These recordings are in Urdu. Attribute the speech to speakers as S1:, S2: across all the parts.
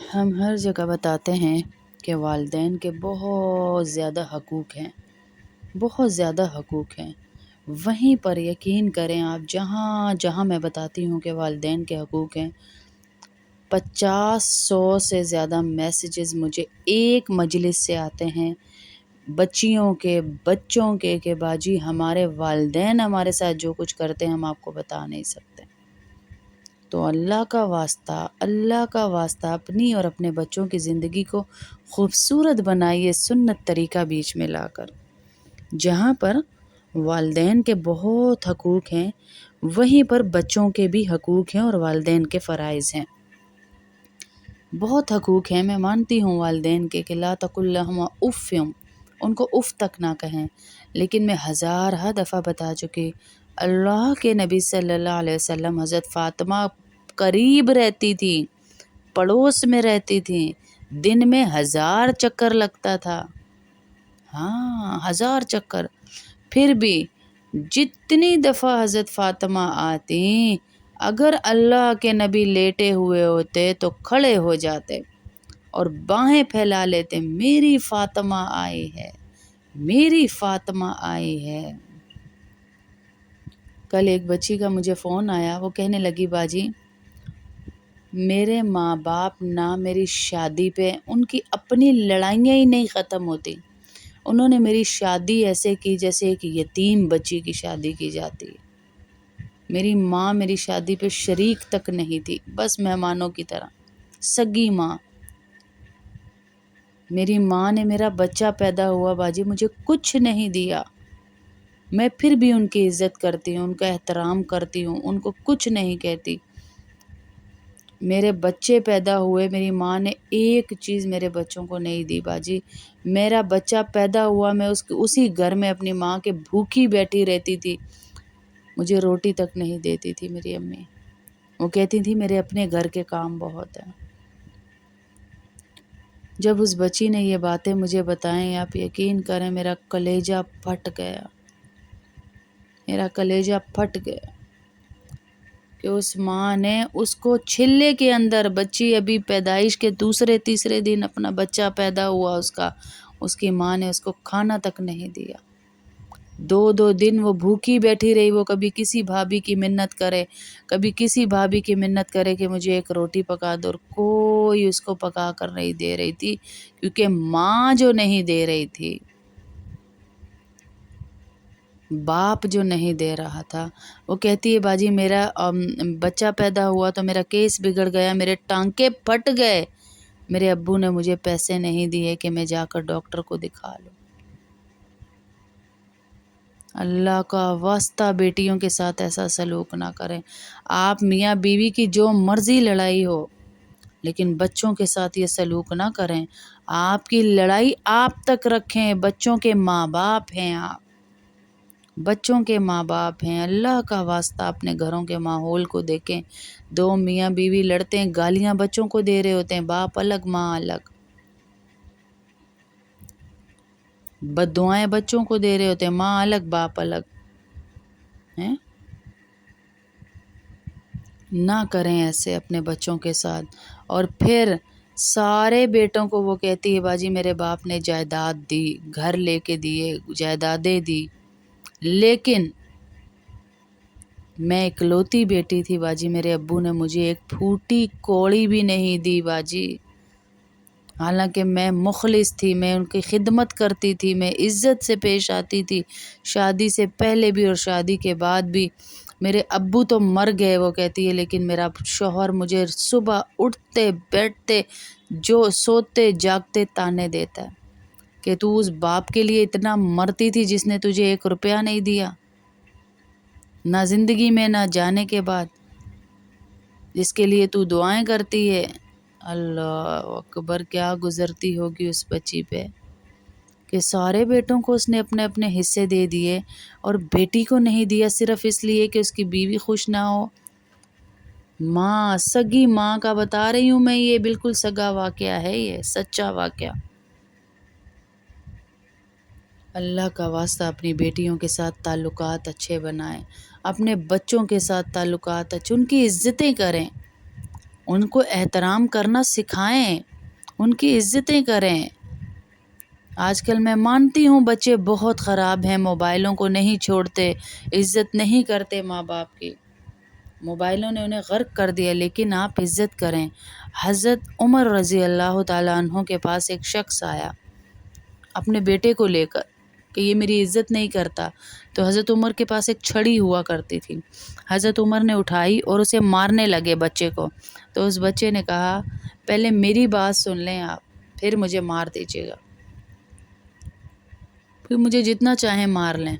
S1: ہم ہر جگہ بتاتے ہیں کہ والدین کے بہت زیادہ حقوق ہیں، بہت زیادہ حقوق ہیں۔ وہیں پر یقین کریں آپ، جہاں جہاں میں بتاتی ہوں کہ والدین کے حقوق ہیں، 50-100 سے زیادہ میسیجز مجھے ایک مجلس سے آتے ہیں، بچیوں کے، بچوں کے، کہ باجی ہمارے والدین ہمارے ساتھ جو کچھ کرتے ہیں ہم آپ کو بتا نہیں سکتے۔ تو اللہ کا واسطہ اپنی اور اپنے بچوں کی زندگی کو خوبصورت بنائیے سنت طریقہ بیچ میں لا کر۔ جہاں پر والدین کے بہت حقوق ہیں، وہیں پر بچوں کے بھی حقوق ہیں اور والدین کے فرائض ہیں۔ بہت حقوق ہیں، میں مانتی ہوں والدین کے کہ لا تقل لہما اف، ان کو اف تک نہ کہیں، لیکن میں ہزارہ دفعہ بتا چکی، اللہ کے نبی صلی اللہ علیہ وسلم حضرت فاطمہ قریب رہتی تھی، پڑوس میں رہتی تھی، دن میں 1000 چکر لگتا تھا، ہاں 1000 چکر، پھر بھی جتنی دفعہ حضرت فاطمہ آتی، اگر اللہ کے نبی لیٹے ہوئے ہوتے تو کھڑے ہو جاتے اور باہیں پھیلا لیتے، میری فاطمہ آئی ہے، میری فاطمہ آئی ہے۔ کل ایک بچی کا مجھے فون آیا، وہ کہنے لگی باجی میرے ماں باپ نہ میری شادی پہ، ان کی اپنی لڑائیاں ہی نہیں ختم ہوتی، انہوں نے میری شادی ایسے کی جیسے ایک یتیم بچی کی شادی کی جاتی ہے۔ میری ماں میری شادی پہ شریک تک نہیں تھی، بس مہمانوں کی طرح، سگی ماں۔ میری ماں نے میرا بچہ پیدا ہوا باجی مجھے کچھ نہیں دیا، میں پھر بھی ان کی عزت کرتی ہوں، ان کا احترام کرتی ہوں، ان کو کچھ نہیں کہتی۔ میرے بچے پیدا ہوئے، میری ماں نے ایک چیز میرے بچوں کو نہیں دی باجی۔ میرا بچہ پیدا ہوا، میں اسی گھر میں اپنی ماں کے بھوکی بیٹھی رہتی تھی، مجھے روٹی تک نہیں دیتی تھی میری امی، وہ کہتی تھی میرے اپنے گھر کے کام بہت ہیں۔ جب اس بچی نے یہ باتیں مجھے بتائیں، آپ یقین کریں میرا کلیجہ پھٹ گیا، میرا کلیجہ پھٹ گیا کہ اس ماں نے اس کو چھلے کے اندر، بچی ابھی پیدائش کے دوسرے تیسرے دن اپنا بچہ پیدا ہوا، اس کی ماں نے اس کو کھانا تک نہیں دیا، 2 دن وہ بھوکی بیٹھی رہی، وہ کبھی کسی بھابھی کی منت کرے، کبھی کسی بھابھی کی منت کرے کہ مجھے ایک روٹی پکا دو، اور کوئی اس کو پکا کر نہیں دے رہی تھی، کیونکہ ماں جو نہیں دے رہی تھی، باپ جو نہیں دے رہا تھا۔ وہ کہتی ہے باجی میرا بچہ پیدا ہوا تو میرا کیس بگڑ گیا، میرے ٹانکے پھٹ گئے، میرے ابو نے مجھے پیسے نہیں دیے کہ میں جا کر ڈاکٹر کو دکھا لوں۔ اللہ کا واسطہ بیٹیوں کے ساتھ ایسا سلوک نہ کریں۔ آپ میاں بیوی کی جو مرضی لڑائی ہو، لیکن بچوں کے ساتھ یہ سلوک نہ کریں۔ آپ کی لڑائی آپ تک رکھیں، بچوں کے ماں باپ ہیں آپ، بچوں کے ماں باپ ہیں۔ اللہ کا واسطہ اپنے گھروں کے ماحول کو دیکھیں، 2 میاں بیوی لڑتے ہیں، گالیاں بچوں کو دے رہے ہوتے ہیں، باپ الگ ماں الگ، بد دعائیں بچوں کو دے رہے ہوتے ہیں، ماں الگ باپ الگ ہیں۔ نہ کریں ایسے اپنے بچوں کے ساتھ۔ اور پھر سارے بیٹوں کو وہ کہتی ہے باجی میرے باپ نے جائیداد دی، گھر لے کے دیے، جائیدادیں دی، لیکن میں اکلوتی بیٹی تھی باجی، میرے ابو نے مجھے ایک پھوٹی کوڑی بھی نہیں دی باجی، حالانکہ میں مخلص تھی، میں ان کی خدمت کرتی تھی، میں عزت سے پیش آتی تھی، شادی سے پہلے بھی اور شادی کے بعد بھی۔ میرے ابو تو مر گئے، وہ کہتی ہے، لیکن میرا شوہر مجھے صبح اٹھتے بیٹھتے، جو سوتے جاگتے تانے دیتا ہے کہ تو اس باپ کے لیے اتنا مرتی تھی جس نے تجھے 1 روپیہ نہیں دیا، نہ زندگی میں نہ جانے کے بعد، جس کے لیے تو دعائیں کرتی ہے۔ اللہ اکبر، کیا گزرتی ہوگی اس بچی پہ کہ سارے بیٹوں کو اس نے اپنے اپنے حصے دے دیے اور بیٹی کو نہیں دیا، صرف اس لیے کہ اس کی بیوی خوش نہ ہو۔ ماں، سگی ماں کا بتا رہی ہوں میں، یہ بالکل سگا واقعہ ہے، یہ سچا واقعہ۔ اللہ کا واسطہ اپنی بیٹیوں کے ساتھ تعلقات اچھے بنائیں، اپنے بچوں کے ساتھ تعلقات اچھے، ان کی عزتیں کریں، ان کو احترام کرنا سکھائیں، ان کی عزتیں کریں۔ آج کل میں مانتی ہوں بچے بہت خراب ہیں، موبائلوں کو نہیں چھوڑتے، عزت نہیں کرتے ماں باپ کی، موبائلوں نے انہیں غرق کر دیا، لیکن آپ عزت کریں۔ حضرت عمر رضی اللہ تعالیٰ عنہ کے پاس ایک شخص آیا اپنے بیٹے کو لے کر کہ یہ میری عزت نہیں کرتا، تو حضرت عمر کے پاس ایک چھڑی ہوا کرتی تھی، حضرت عمر نے اٹھائی اور اسے مارنے لگے بچے کو، تو اس بچے نے کہا پہلے میری بات سن لیں آپ، پھر مجھے مار دیجیے گا، پھر مجھے جتنا چاہیں مار لیں۔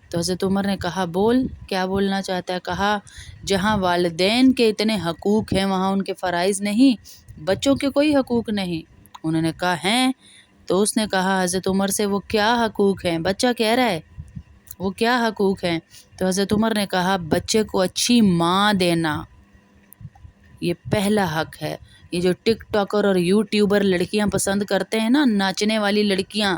S1: تو حضرت عمر نے کہا بول، کیا بولنا چاہتا ہے؟ کہا جہاں والدین کے اتنے حقوق ہیں وہاں ان کے فرائض نہیں، بچوں کے کوئی حقوق نہیں۔ انہوں نے کہا ہیں؟ تو اس نے کہا حضرت عمر سے وہ کیا حقوق ہیں؟ بچہ کہہ رہا ہے وہ کیا حقوق ہیں؟ تو حضرت عمر نے کہا بچے کو اچھی ماں دینا، یہ پہلا حق ہے۔ یہ جو ٹک ٹاکر اور یوٹیوبر لڑکیاں پسند کرتے ہیں نا، ناچنے والی لڑکیاں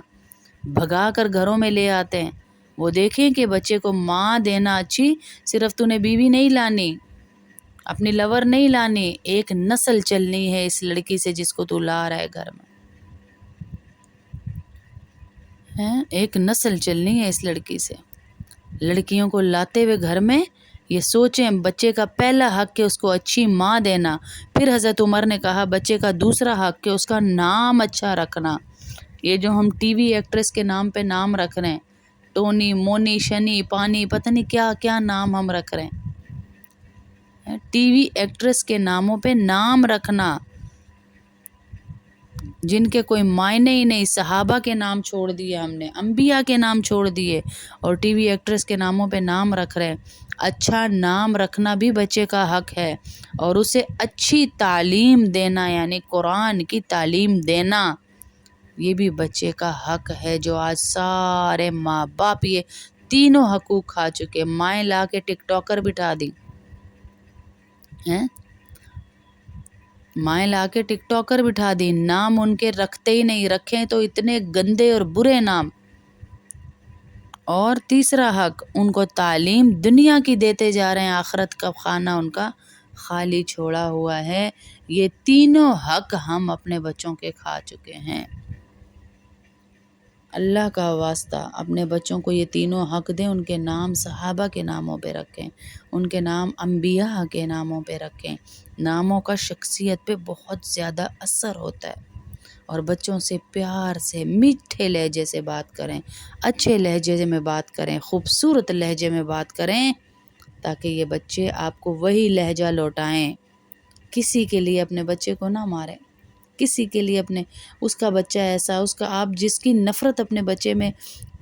S1: بھگا کر گھروں میں لے آتے ہیں، وہ دیکھیں کہ بچے کو ماں دینا اچھی، صرف تو نے بیوی نہیں لانی، اپنی لور نہیں لانی، ایک نسل چلنی ہے اس لڑکی سے جس کو تو لا رہا ہے گھر میں، ایک نسل چلنی ہے اس لڑکی سے۔ لڑکیوں کو لاتے ہوئے گھر میں یہ سوچیں بچے کا پہلا حق کہ اس کو اچھی ماں دینا، پھر حضرت عمر نے کہا بچے کا دوسرا حق کہ اس کا نام اچھا رکھنا۔ یہ جو ہم ٹی وی ایکٹریس کے نام پہ نام رکھ رہے ہیں، ٹونی، مونی، شنی، پانی، پتہ نہیں کیا کیا نام ہم رکھ رہے ہیں، ٹی وی ایکٹریس کے ناموں پہ نام رکھنا جن کے کوئی معنی ہی نہیں، صحابہ کے نام چھوڑ دیے ہم نے، انبیاء کے نام چھوڑ دیے، اور ٹی وی ایکٹریس کے ناموں پہ نام رکھ رہے ہیں۔ اچھا نام رکھنا بھی بچے کا حق ہے، اور اسے اچھی تعلیم دینا یعنی قرآن کی تعلیم دینا یہ بھی بچے کا حق ہے، جو آج سارے ماں باپ یہ تینوں حقوق کھا چکے۔ مائیں لا کے ٹک ٹاکر بٹھا دی ہیں، مائیں لا کے ٹک ٹاکر بٹھا دی، نام ان کے رکھتے ہی نہیں، رکھیں تو اتنے گندے اور برے نام۔ اور تیسرا حق ان کو تعلیم دنیا کی دیتے جا رہے ہیں، آخرت کا خانہ ان کا خالی چھوڑا ہوا ہے۔ یہ تینوں حق ہم اپنے بچوں کے کھا چکے ہیں۔ اللہ کا واسطہ اپنے بچوں کو یہ تینوں حق دیں، ان کے نام صحابہ کے ناموں پہ رکھیں، ان کے نام انبیاء کے ناموں پہ رکھیں۔ ناموں کا شخصیت پہ بہت زیادہ اثر ہوتا ہے، اور بچوں سے پیار سے میٹھے لہجے سے بات کریں، اچھے لہجے میں بات کریں، خوبصورت لہجے میں بات کریں، تاکہ یہ بچے آپ کو وہی لہجہ لوٹائیں۔ کسی کے لیے اپنے بچے کو نہ ماریں، کسی کے لیے اپنے اس کا بچہ ایسا، اس کا آپ جس کی نفرت اپنے بچے میں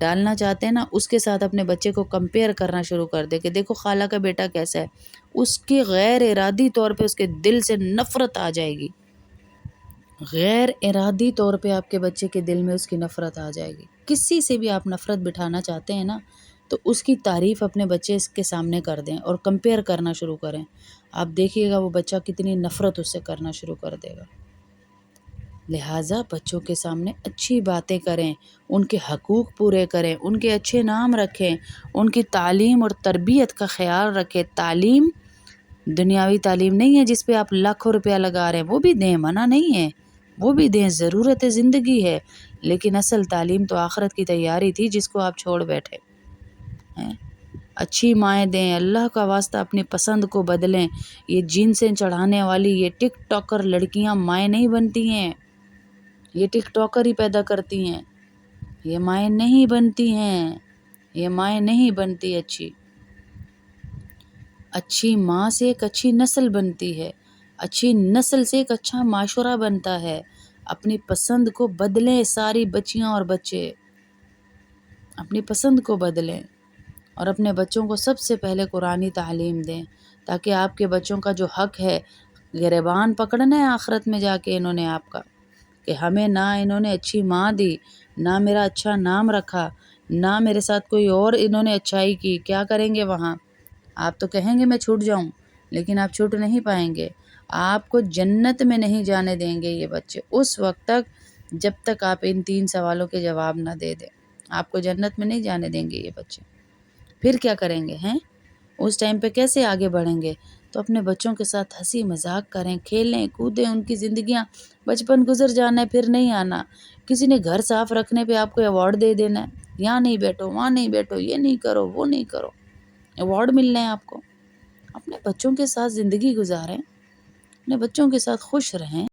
S1: ڈالنا چاہتے ہیں نا، اس کے ساتھ اپنے بچے کو کمپیئر کرنا شروع کر دے کہ دیکھو خالہ کا بیٹا کیسا ہے، اس کے غیر ارادی طور پہ اس کے دل سے نفرت آ جائے گی، غیر ارادی طور پہ آپ کے بچے کے دل میں اس کی نفرت آ جائے گی۔ کسی سے بھی آپ نفرت بٹھانا چاہتے ہیں نا، تو اس کی تعریف اپنے بچے کے سامنے کر دیں اور کمپیئر کرنا شروع کریں، آپ دیکھیے گا وہ بچہ کتنی نفرت اس سے کرنا شروع کر دے گا۔ لہٰذا بچوں کے سامنے اچھی باتیں کریں، ان کے حقوق پورے کریں، ان کے اچھے نام رکھیں، ان کی تعلیم اور تربیت کا خیال رکھیں۔ تعلیم دنیاوی تعلیم نہیں ہے جس پہ آپ لاکھوں روپیہ لگا رہے ہیں، وہ بھی دیں، منع نہیں ہے، وہ بھی دیں، ضرورت زندگی ہے، لیکن اصل تعلیم تو آخرت کی تیاری تھی جس کو آپ چھوڑ بیٹھے ہیں۔ اچھی مائیں دیں، اللہ کا واسطہ اپنی پسند کو بدلیں۔ یہ جنسیں چڑھانے والی یہ ٹک ٹاکر لڑکیاں مائیں نہیں بنتی ہیں، یہ ٹک ٹاکر ہی پیدا کرتی ہیں، یہ مائیں نہیں بنتی ہیں، یہ مائیں نہیں بنتی اچھی۔ اچھی ماں سے ایک اچھی نسل بنتی ہے، اچھی نسل سے ایک اچھا معاشرہ بنتا ہے۔ اپنی پسند کو بدلیں، ساری بچیاں اور بچے اپنی پسند کو بدلیں، اور اپنے بچوں کو سب سے پہلے قرآنی تعلیم دیں، تاکہ آپ کے بچوں کا جو حق ہے، گریبان پکڑنا ہے آخرت میں جا کے انہوں نے آپ کا، کہ ہمیں نہ انہوں نے اچھی ماں دی، نہ میرا اچھا نام رکھا، نہ میرے ساتھ کوئی اور انہوں نے اچھائی کی، کیا کریں گے وہاں؟ آپ تو کہیں گے میں چھوٹ جاؤں، لیکن آپ چھوٹ نہیں پائیں گے، آپ کو جنت میں نہیں جانے دیں گے یہ بچے اس وقت تک جب تک آپ ان 3 سوالوں کے جواب نہ دے دیں، آپ کو جنت میں نہیں جانے دیں گے یہ بچے۔ پھر کیا کریں گے ہیں؟ اس ٹائم پہ کیسے آگے بڑھیں گے؟ تو اپنے بچوں کے ساتھ ہنسی مذاق کریں، کھیلیں کودیں، ان کی زندگیاں بچپن گزر جانا ہے، پھر نہیں آنا۔ کسی نے گھر صاف رکھنے پہ آپ کو ایوارڈ دے دینا ہے، یہاں نہیں بیٹھو وہاں نہیں بیٹھو، یہ نہیں کرو وہ نہیں کرو، ایوارڈ ملنے ہیں آپ کو۔ اپنے بچوں کے ساتھ زندگی گزاریں، اپنے بچوں کے ساتھ خوش رہیں۔